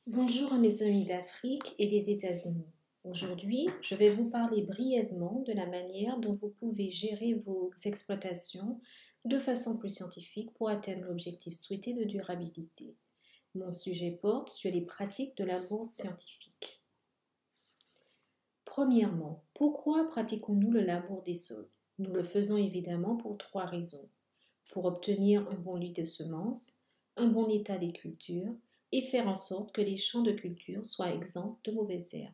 Bonjour à mes amis d'Afrique et des États-Unis. Aujourd'hui, je vais vous parler brièvement de la manière dont vous pouvez gérer vos exploitations de façon plus scientifique pour atteindre l'objectif souhaité de durabilité. Mon sujet porte sur les pratiques de labour scientifique. Premièrement, pourquoi pratiquons-nous le labour des sols? Nous le faisons évidemment pour trois raisons. Pour obtenir un bon lit de semences, un bon état des cultures et faire en sorte que les champs de culture soient exempts de mauvaises herbes.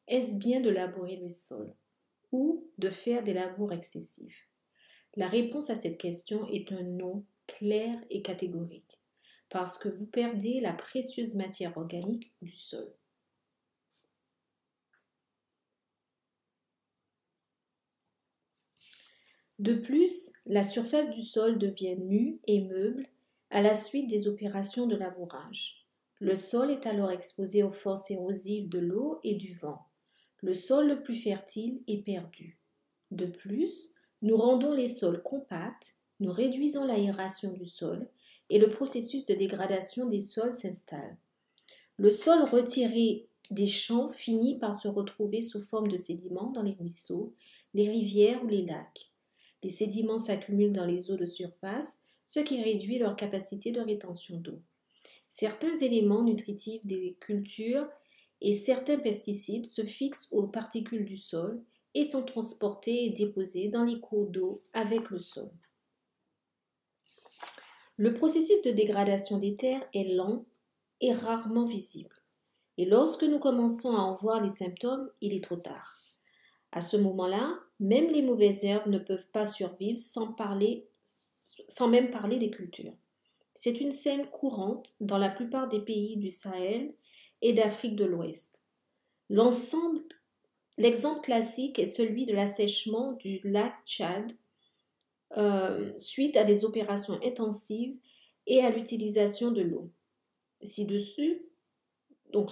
Est-ce bien de labourer le sol ou de faire des labours excessifs? La réponse à cette question est un non clair et catégorique, parce que vous perdez la précieuse matière organique du sol. De plus, la surface du sol devient nue et meuble à la suite des opérations de labourage. Le sol est alors exposé aux forces érosives de l'eau et du vent. Le sol le plus fertile est perdu. De plus, nous rendons les sols compacts, nous réduisons l'aération du sol et le processus de dégradation des sols s'installe. Le sol retiré des champs finit par se retrouver sous forme de sédiments dans les ruisseaux, les rivières ou les lacs. Les sédiments s'accumulent dans les eaux de surface, ce qui réduit leur capacité de rétention d'eau. Certains éléments nutritifs des cultures et certains pesticides se fixent aux particules du sol et sont transportés et déposés dans les cours d'eau avec le sol. Le processus de dégradation des terres est lent et rarement visible. Et lorsque nous commençons à en voir les symptômes, il est trop tard. À ce moment-là, même les mauvaises herbes ne peuvent pas survivre sans même parler des cultures. C'est une scène courante dans la plupart des pays du Sahel et d'Afrique de l'Ouest. L'exemple classique est celui de l'assèchement du lac Tchad suite à des opérations intensives et à l'utilisation de l'eau. Ci-dessus, donc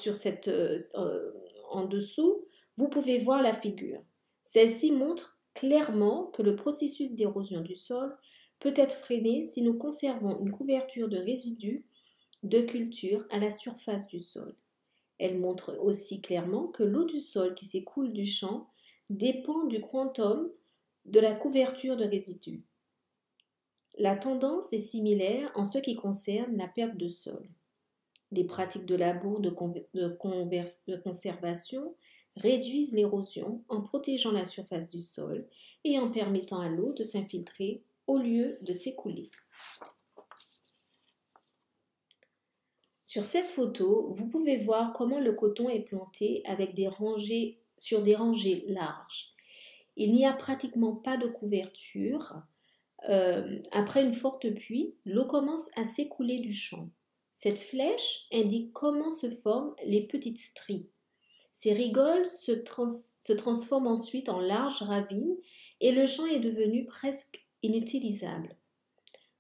en dessous, vous pouvez voir la figure. Celle-ci montre clairement que le processus d'érosion du sol peut être freiné si nous conservons une couverture de résidus de culture à la surface du sol. Elle montre aussi clairement que l'eau du sol qui s'écoule du champ dépend du quantum de la couverture de résidus. La tendance est similaire en ce qui concerne la perte de sol. Les pratiques de labour de conservation réduisent l'érosion en protégeant la surface du sol et en permettant à l'eau de s'infiltrer au lieu de s'écouler. Sur cette photo, vous pouvez voir comment le coton est planté avec sur des rangées larges. Il n'y a pratiquement pas de couverture. Après une forte pluie, l'eau commence à s'écouler du champ. Cette flèche indique comment se forment les petites stries. Ces rigoles se transforment ensuite en larges ravines et le champ est devenu presque inutilisable.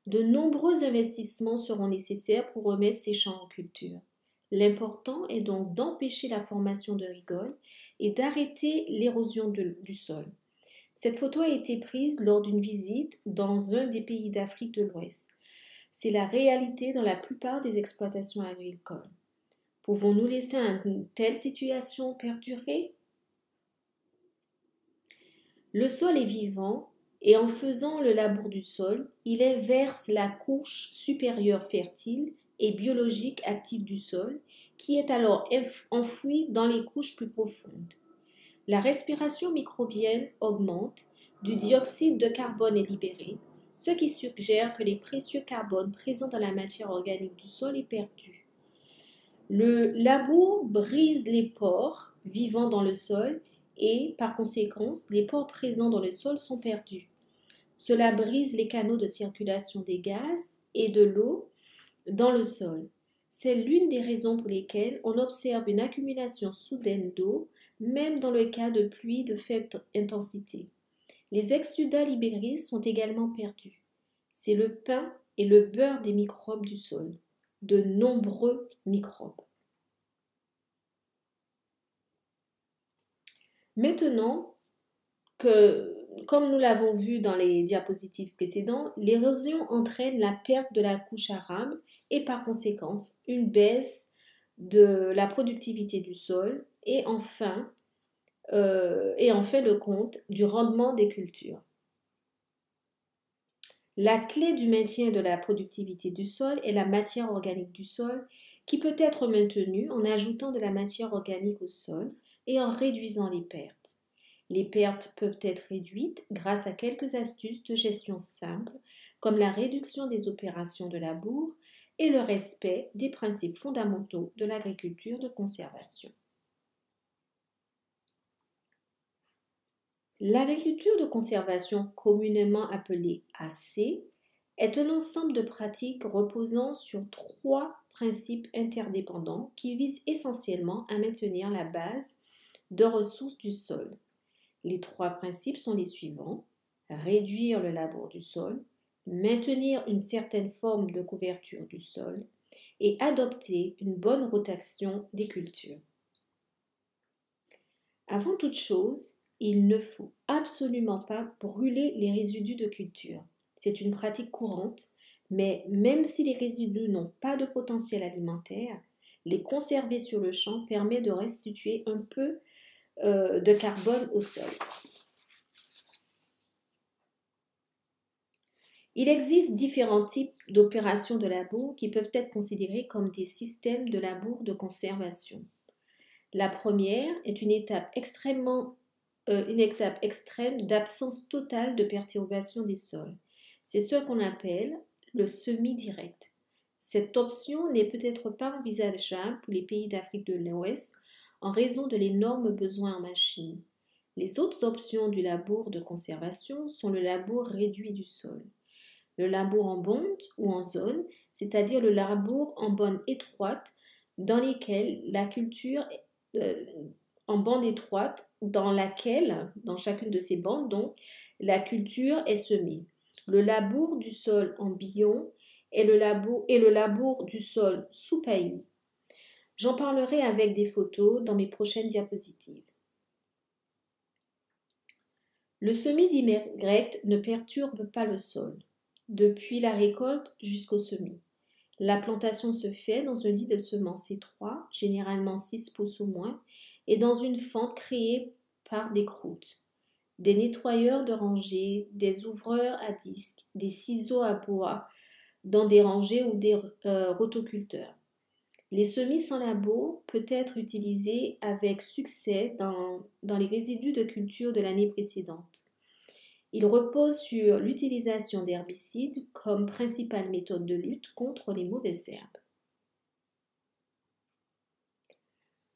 De nombreux investissements seront nécessaires pour remettre ces champs en culture. L'important est donc d'empêcher la formation de rigoles et d'arrêter l'érosion du sol. Cette photo a été prise lors d'une visite dans un des pays d'Afrique de l'Ouest. C'est la réalité dans la plupart des exploitations agricoles. Pouvons-nous laisser une telle situation perdurer? Le sol est vivant et en faisant le labour du sol, il inverse la couche supérieure fertile et biologique active du sol qui est alors enfouie dans les couches plus profondes. La respiration microbienne augmente, du dioxyde de carbone est libéré, ce qui suggère que les précieux carbones présents dans la matière organique du sol est perdu. Le labour brise les pores vivants dans le sol et, par conséquent, les pores présents dans le sol sont perdus. Cela brise les canaux de circulation des gaz et de l'eau dans le sol. C'est l'une des raisons pour lesquelles on observe une accumulation soudaine d'eau, même dans le cas de pluies de faible intensité. Les exsudats libérés sont également perdus. C'est le pain et le beurre des microbes du sol. De nombreux microbes. Maintenant comme nous l'avons vu dans les diapositives précédentes, l'érosion entraîne la perte de la couche arable et par conséquent une baisse de la productivité du sol et en fin de compte du rendement des cultures. La clé du maintien de la productivité du sol est la matière organique du sol qui peut être maintenue en ajoutant de la matière organique au sol et en réduisant les pertes. Les pertes peuvent être réduites grâce à quelques astuces de gestion simples comme la réduction des opérations de labour et le respect des principes fondamentaux de l'agriculture de conservation. L'agriculture de conservation, communément appelée AC, est un ensemble de pratiques reposant sur trois principes interdépendants qui visent essentiellement à maintenir la base de ressources du sol. Les trois principes sont les suivants: réduire le labour du sol, maintenir une certaine forme de couverture du sol et adopter une bonne rotation des cultures. Avant toute chose, il ne faut absolument pas brûler les résidus de culture. C'est une pratique courante, mais même si les résidus n'ont pas de potentiel alimentaire, les conserver sur le champ permet de restituer un peu de carbone au sol. Il existe différents types d'opérations de labour qui peuvent être considérées comme des systèmes de labour de conservation. La première est une étape extrême d'absence totale de perturbation des sols. C'est ce qu'on appelle le semi-direct. Cette option n'est peut-être pas envisageable pour les pays d'Afrique de l'Ouest en raison de l'énorme besoin en machines. Les autres options du labour de conservation sont le labour réduit du sol, le labour en bande ou en zone, c'est-à-dire le labour en bande étroite dans lesquelles la culture en bande étroite dans chacune de ces bandes, donc, la culture est semée. Le labour du sol en billon et le labour du sol sous paillis. J'en parlerai avec des photos dans mes prochaines diapositives. Le semis direct ne perturbe pas le sol, depuis la récolte jusqu'au semis. La plantation se fait dans un lit de semences étroit, généralement 6 pouces au moins, et dans une fente créée par des croûtes, des nettoyeurs de rangées, des ouvreurs à disque, des ciseaux à bois dans des rangées ou des rotoculteurs. Les semis sans labour peuvent être utilisés avec succès dans les résidus de culture de l'année précédente. Il repose sur l'utilisation d'herbicides comme principale méthode de lutte contre les mauvaises herbes.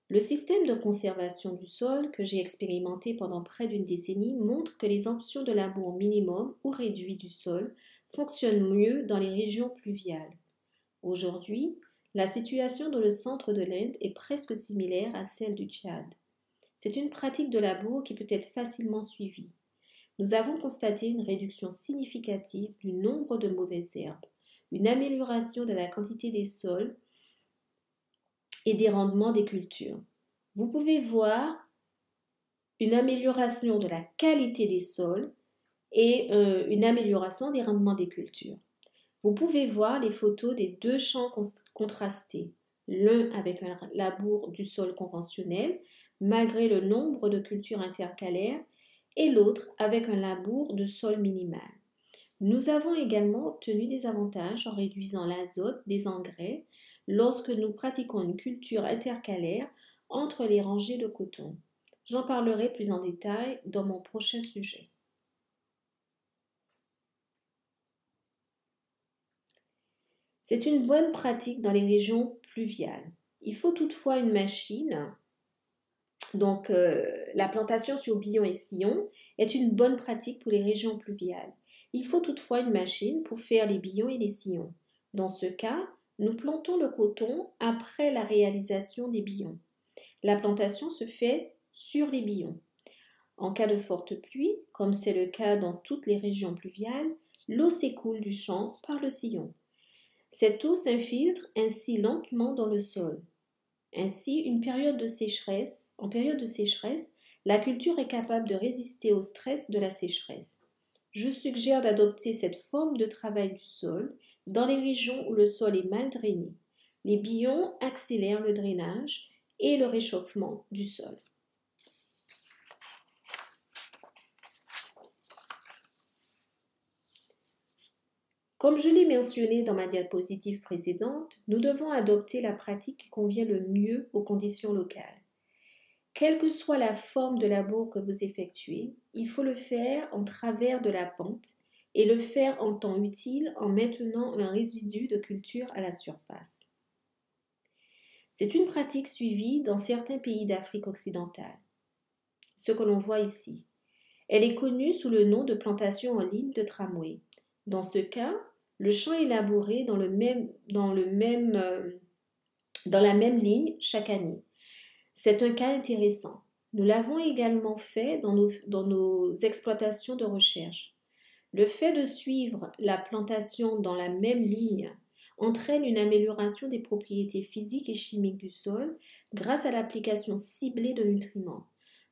Le système de conservation du sol que j'ai expérimenté pendant près d'une décennie montre que les options de labour minimum ou réduit du sol fonctionnent mieux dans les régions pluviales. Aujourd'hui, la situation dans le centre de l'Inde est presque similaire à celle du Tchad. C'est une pratique de labour qui peut être facilement suivie. Nous avons constaté une réduction significative du nombre de mauvaises herbes, une amélioration de la quantité des sols et des rendements des cultures. Vous pouvez voir une amélioration de la qualité des sols et une amélioration des rendements des cultures. Vous pouvez voir les photos des deux champs contrastés, l'un avec un labour du sol conventionnel, malgré le nombre de cultures intercalaires, et l'autre avec un labour de sol minimal. Nous avons également obtenu des avantages en réduisant l'azote des engrais lorsque nous pratiquons une culture intercalaire entre les rangées de coton. J'en parlerai plus en détail dans mon prochain sujet. C'est une bonne pratique dans les régions pluviales. Il faut toutefois une machine. Donc, la plantation sur billon et sillon est une bonne pratique pour les régions pluviales. Il faut toutefois une machine pour faire les billons et les sillons. Dans ce cas, nous plantons le coton après la réalisation des billons. La plantation se fait sur les billons. En cas de forte pluie, comme c'est le cas dans toutes les régions pluviales, l'eau s'écoule du champ par le sillon. Cette eau s'infiltre ainsi lentement dans le sol. Ainsi, en période de sécheresse, la culture est capable de résister au stress de la sécheresse. Je suggère d'adopter cette forme de travail du sol dans les régions où le sol est mal drainé. Les billons accélèrent le drainage et le réchauffement du sol. Comme je l'ai mentionné dans ma diapositive précédente, nous devons adopter la pratique qui convient le mieux aux conditions locales. Quelle que soit la forme de labour que vous effectuez, il faut le faire en travers de la pente et le faire en temps utile en maintenant un résidu de culture à la surface. C'est une pratique suivie dans certains pays d'Afrique occidentale. Ce que l'on voit ici. Elle est connue sous le nom de plantation en ligne de tramway. Dans ce cas, le champ est labouré dans la même ligne chaque année. C'est un cas intéressant. Nous l'avons également fait dans nos exploitations de recherche. Le fait de suivre la plantation dans la même ligne entraîne une amélioration des propriétés physiques et chimiques du sol grâce à l'application ciblée de nutriments.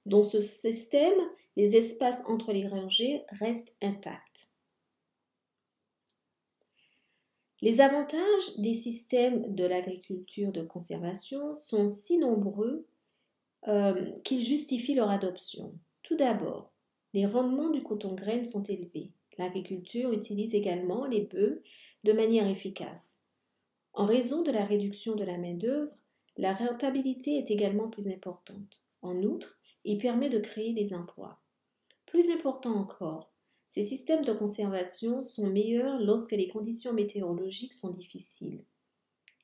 Dans ce système, les espaces entre les rangées restent intacts. Les avantages des systèmes de l'agriculture de conservation sont si nombreux qu'ils justifient leur adoption. Tout d'abord, les rendements du coton-graine sont élevés. L'agriculture utilise également les bœufs de manière efficace. En raison de la réduction de la main-d'œuvre, la rentabilité est également plus importante. En outre, il permet de créer des emplois. Plus important encore, ces systèmes de conservation sont meilleurs lorsque les conditions météorologiques sont difficiles.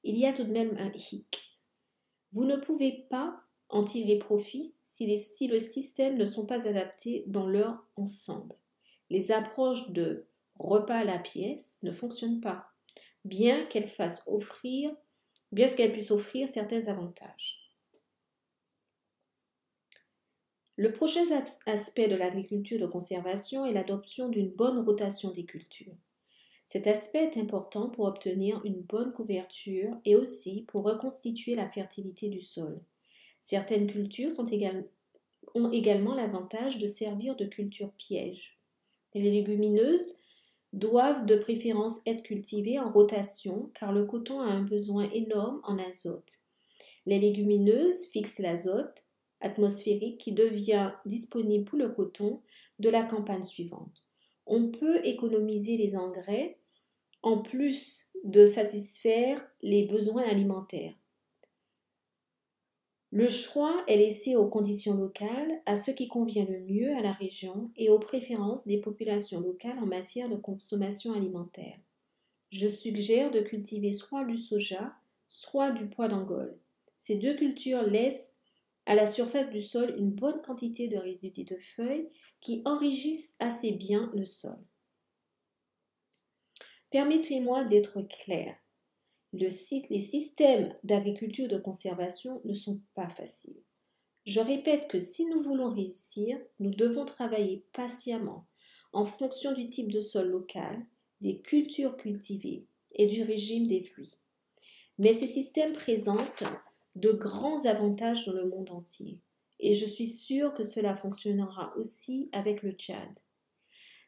Il y a tout de même un hic. Vous ne pouvez pas en tirer profit si le système ne sont pas adaptés dans leur ensemble. Les approches de repas à la pièce ne fonctionnent pas, bien qu'elles puissent offrir certains avantages. Le prochain aspect de l'agriculture de conservation est l'adoption d'une bonne rotation des cultures. Cet aspect est important pour obtenir une bonne couverture et aussi pour reconstituer la fertilité du sol. Certaines cultures ont également l'avantage de servir de culture piège. Les légumineuses doivent de préférence être cultivées en rotation car le coton a un besoin énorme en azote. Les légumineuses fixent l'azote atmosphérique qui devient disponible pour le coton de la campagne suivante. On peut économiser les engrais en plus de satisfaire les besoins alimentaires. Le choix est laissé aux conditions locales, à ce qui convient le mieux à la région et aux préférences des populations locales en matière de consommation alimentaire. Je suggère de cultiver soit du soja, soit du pois d'Angole. Ces deux cultures laissent à la surface du sol une bonne quantité de résidus de feuilles qui enrichissent assez bien le sol. Permettez-moi d'être clair. Les systèmes d'agriculture de conservation ne sont pas faciles. Je répète que si nous voulons réussir, nous devons travailler patiemment en fonction du type de sol local, des cultures cultivées et du régime des pluies. Mais ces systèmes présentent de grands avantages dans le monde entier et je suis sûre que cela fonctionnera aussi avec le Tchad.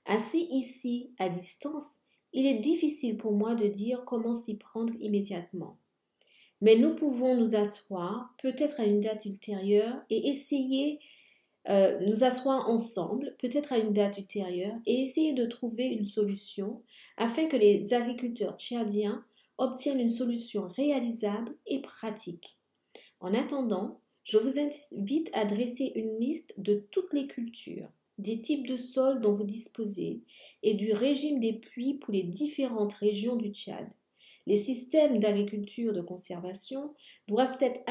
Assis ici, à distance, il est difficile pour moi de dire comment s'y prendre immédiatement. Mais nous pouvons nous asseoir, peut-être à une date ultérieure, et essayer nous asseoir ensemble, peut-être à une date ultérieure, et essayer de trouver une solution afin que les agriculteurs tchadiens obtiennent une solution réalisable et pratique. En attendant, je vous invite à dresser une liste de toutes les cultures, des types de sols dont vous disposez et du régime des pluies pour les différentes régions du Tchad. Les systèmes d'agriculture de conservation doivent être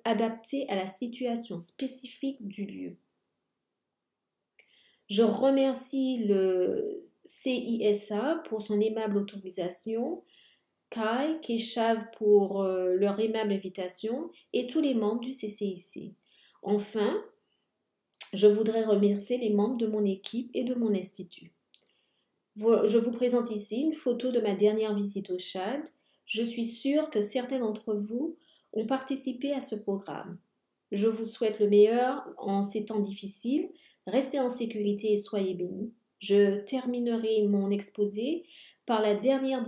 adaptés à la situation spécifique du lieu. Je remercie le CISA pour son aimable autorisation, Kai, Keshav pour leur aimable invitation et tous les membres du CCIC. Enfin, je voudrais remercier les membres de mon équipe et de mon institut. Je vous présente ici une photo de ma dernière visite au Tchad. Je suis sûre que certains d'entre vous ont participé à ce programme. Je vous souhaite le meilleur en ces temps difficiles. Restez en sécurité et soyez bénis. Je terminerai mon exposé par la dernière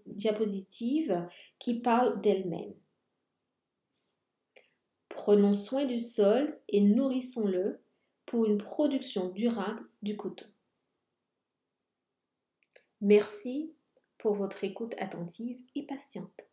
diapositive qui parle d'elle-même. Prenons soin du sol et nourrissons-le pour une production durable du coton. Merci pour votre écoute attentive et patiente.